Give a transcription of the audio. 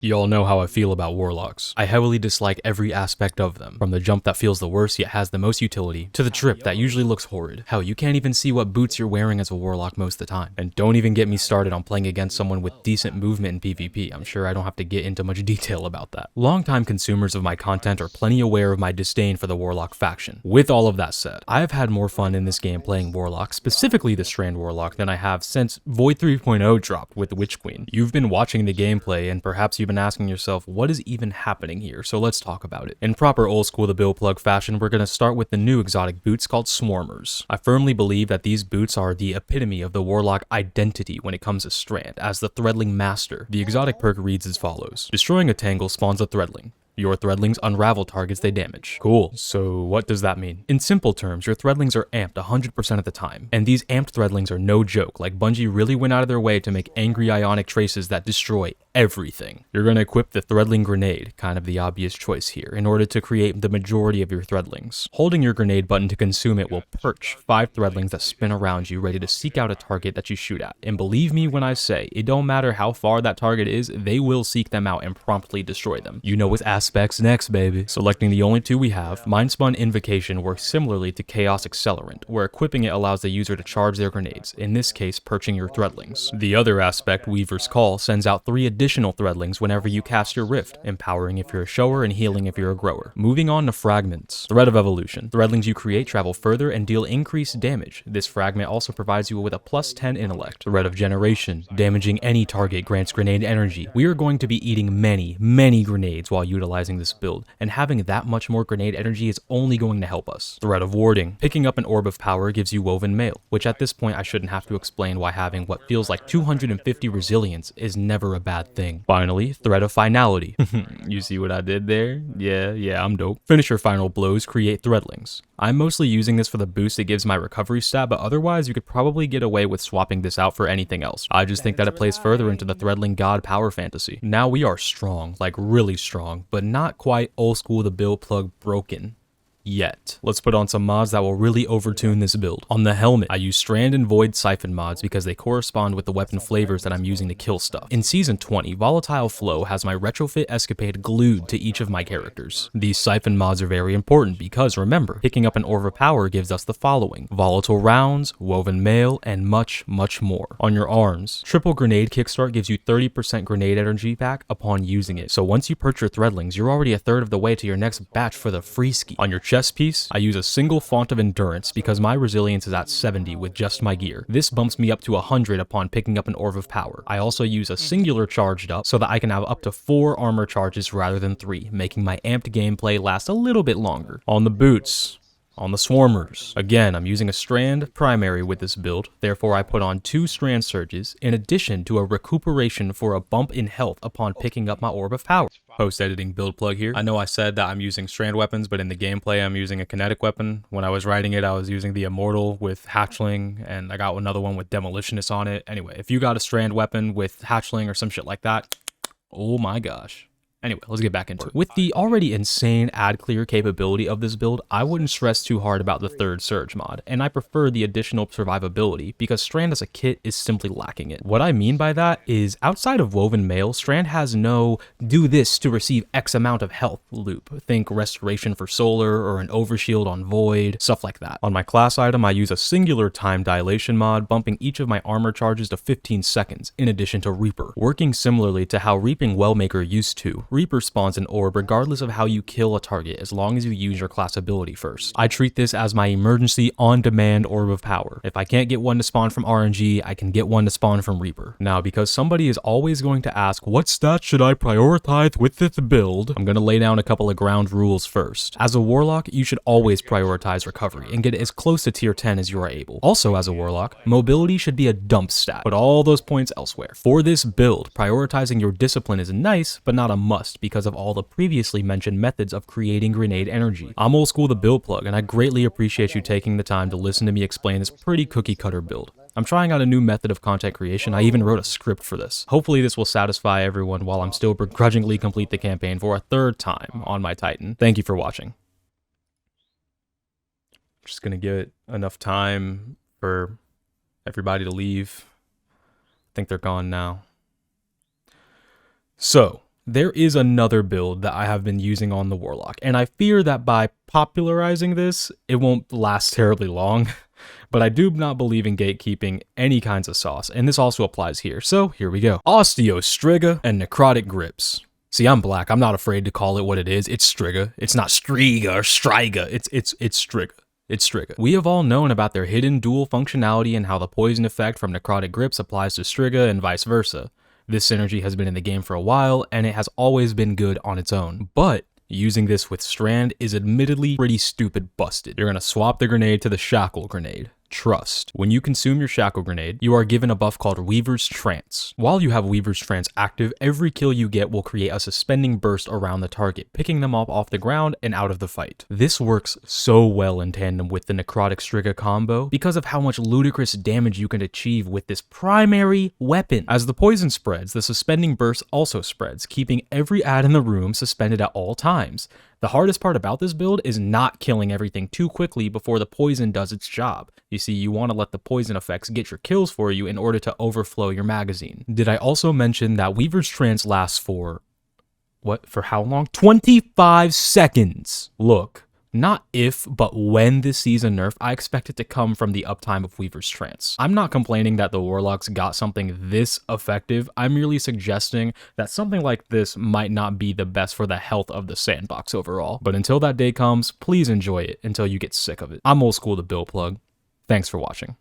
Y'all know how I feel about Warlocks. I heavily dislike every aspect of them, from the jump that feels the worst yet has the most utility, to the trip that usually looks horrid. Hell, you can't even see what boots you're wearing as a Warlock most of the time. And don't even get me started on playing against someone with decent movement in PvP. I'm sure I don't have to get into much detail about that. Longtime consumers of my content are plenty aware of my disdain for the Warlock faction. With all of that said, I have had more fun in this game playing Warlock, specifically the Strand Warlock, than I have since Void 3.0 dropped with Witch Queen. You've been watching the gameplay and perhaps you've been asking yourself, what is even happening here? So let's talk about it. In proper Olskool the Build Plug fashion, we're going to start with the new exotic boots called Swarmers. I firmly believe that these boots are the epitome of the Warlock identity when it comes to Strand, as the Threadling Master. The exotic perk reads as follows: destroying a tangle spawns a Threadling. Your Threadlings unravel targets they damage. Cool. So what does that mean? In simple terms, your Threadlings are amped 100% of the time. And these amped Threadlings are no joke, like Bungie really went out of their way to make angry ionic traces that destroy everything. You're going to equip the Threadling Grenade, kind of the obvious choice here, in order to create the majority of your Threadlings. Holding your grenade button to consume it will perch 5 Threadlings that spin around you, ready to seek out a target that you shoot at. And believe me when I say, it don't matter how far that target is, they will seek them out and promptly destroy them. You know what's aspects next, baby. Selecting the only two we have, Mindspun Invocation works similarly to Chaos Accelerant, where equipping it allows the user to charge their grenades, in this case perching your Threadlings. The other aspect, Weaver's Call, sends out 3 additional Threadlings whenever you cast your Rift, empowering if you're a shower and healing if you're a grower. Moving on to Fragments. Thread of Evolution. Threadlings you create travel further and deal increased damage. This fragment also provides you with a plus 10 intellect. Thread of Generation. Damaging any target grants grenade energy. We are going to be eating many grenades while utilizing this build, and having that much more grenade energy is only going to help us. Thread of Warding. Picking up an Orb of Power gives you Woven Mail, which at this point I shouldn't have to explain why having what feels like 250 resilience is never a bad thing. Finally, Thread of Finality. You see what I did there? Yeah, I'm dope. Finisher Final Blows create Threadlings. I'm mostly using this for the boost it gives my recovery stat, but otherwise you could probably get away with swapping this out for anything else. I just think that it plays further into the Threadling God power fantasy. Now we are strong, like really strong, but not quite Olskool the Build Plug broken. Yet. Let's put on some mods that will really overtune this build. On the helmet, I use Strand and Void Siphon mods because they correspond with the weapon flavors that I'm using to kill stuff. In Season 20, Volatile Flow has my Retrofit Escapade glued to each of my characters. These Siphon mods are very important because, remember, picking up an Orb of Power gives us the following: Volatile Rounds, Woven Mail, and much more. On your arms, Triple Grenade Kickstart gives you 30% grenade energy back upon using it. So once you perch your Threadlings, you're already a third of the way to your next batch for the free ski. On your chest piece, I use a single font of endurance because my resilience is at 70 with just my gear. This bumps me up to 100 upon picking up an Orb of Power. I also use a singular charged up so that I can have up to 4 armor charges rather than 3, making my amped gameplay last a little bit longer. On the boots, on the Swarmers, again, I'm using a Strand primary with this build, therefore I put on 2 Strand Surges, in addition to a recuperation for a bump in health upon picking up my Orb of Power. Post-editing build plug here. I know I said that I'm using Strand weapons, but in the gameplay I'm using a kinetic weapon. When I was writing it, I was using the Immortal with Hatchling, and I got another one with Demolitionist on it. Anyway, if you got a Strand weapon with Hatchling or some shit like that, oh my gosh. Anyway, let's get back into it. With the already insane ad clear capability of this build, I wouldn't stress too hard about the third Surge mod, and I prefer the additional survivability because Strand as a kit is simply lacking it. What I mean by that is, outside of Woven Mail, Strand has no do this to receive X amount of health loop. Think Restoration for Solar or an Overshield on Void, stuff like that. On my class item, I use a singular time dilation mod, bumping each of my armor charges to 15 seconds, in addition to Reaper, working similarly to how Reaping Wellmaker used to. Reaper spawns an orb regardless of how you kill a target as long as you use your class ability first. I treat this as my emergency on-demand Orb of Power. If I can't get one to spawn from RNG, I can get one to spawn from Reaper. Now, because somebody is always going to ask, what stats should I prioritize with this build? I'm going to lay down a couple of ground rules first. As a Warlock, you should always prioritize recovery and get as close to tier 10 as you are able. Also, as a Warlock, mobility should be a dump stat. Put all those points elsewhere. For this build, prioritizing your discipline is nice, but not a must because of all the previously mentioned methods of creating grenade energy. I'm Olskool the Build Plug, and I greatly appreciate you taking the time to listen to me explain this pretty cookie cutter build. I'm trying out a new method of content creation. I even wrote a script for this. Hopefully this will satisfy everyone while I'm still begrudgingly complete the campaign for a 3rd time on my Titan. Thank you for watching. Just gonna give it enough time for everybody to leave. I think they're gone now. So, There is another build that I have been using on the Warlock, and I fear that by popularizing this, it won't last terribly long. But I do not believe in gatekeeping any kinds of sauce, and this also applies here. So here we go. Striga and Necrotic Grips. See, I'm black. I'm not afraid to call it what it is. It's Striga. It's not Striga or Striga. It's Striga. It's Striga. We have all known about their hidden dual functionality and how the poison effect from Necrotic Grips applies to Striga and vice versa. This synergy has been in the game for a while, and it has always been good on its own. But using this with Strand is admittedly pretty stupid busted. You're gonna swap the grenade to the Shackle grenade. Trust. When you consume your Shackle grenade, you are given a buff called Weaver's Trance. While you have Weaver's Trance active, every kill you get will create a suspending burst around the target, picking them up off the ground and out of the fight. This works so well in tandem with the Necrotic Striga combo because of how much ludicrous damage you can achieve with this primary weapon. As the poison spreads, the suspending burst also spreads, keeping every ad in the room suspended at all times. The hardest part about this build is not killing everything too quickly before the poison does its job. You see, you want to let the poison effects get your kills for you in order to overflow your magazine. Did I also mention that Weaver's Trance lasts for how long? 25 seconds! Look. Not if, but when this sees a nerf, I expect it to come from the uptime of Weaver's Trance. I'm not complaining that the Warlocks got something this effective, I'm merely suggesting that something like this might not be the best for the health of the sandbox overall. But until that day comes, please enjoy it until you get sick of it. I'm Olskool the Build Plug. Thanks for watching.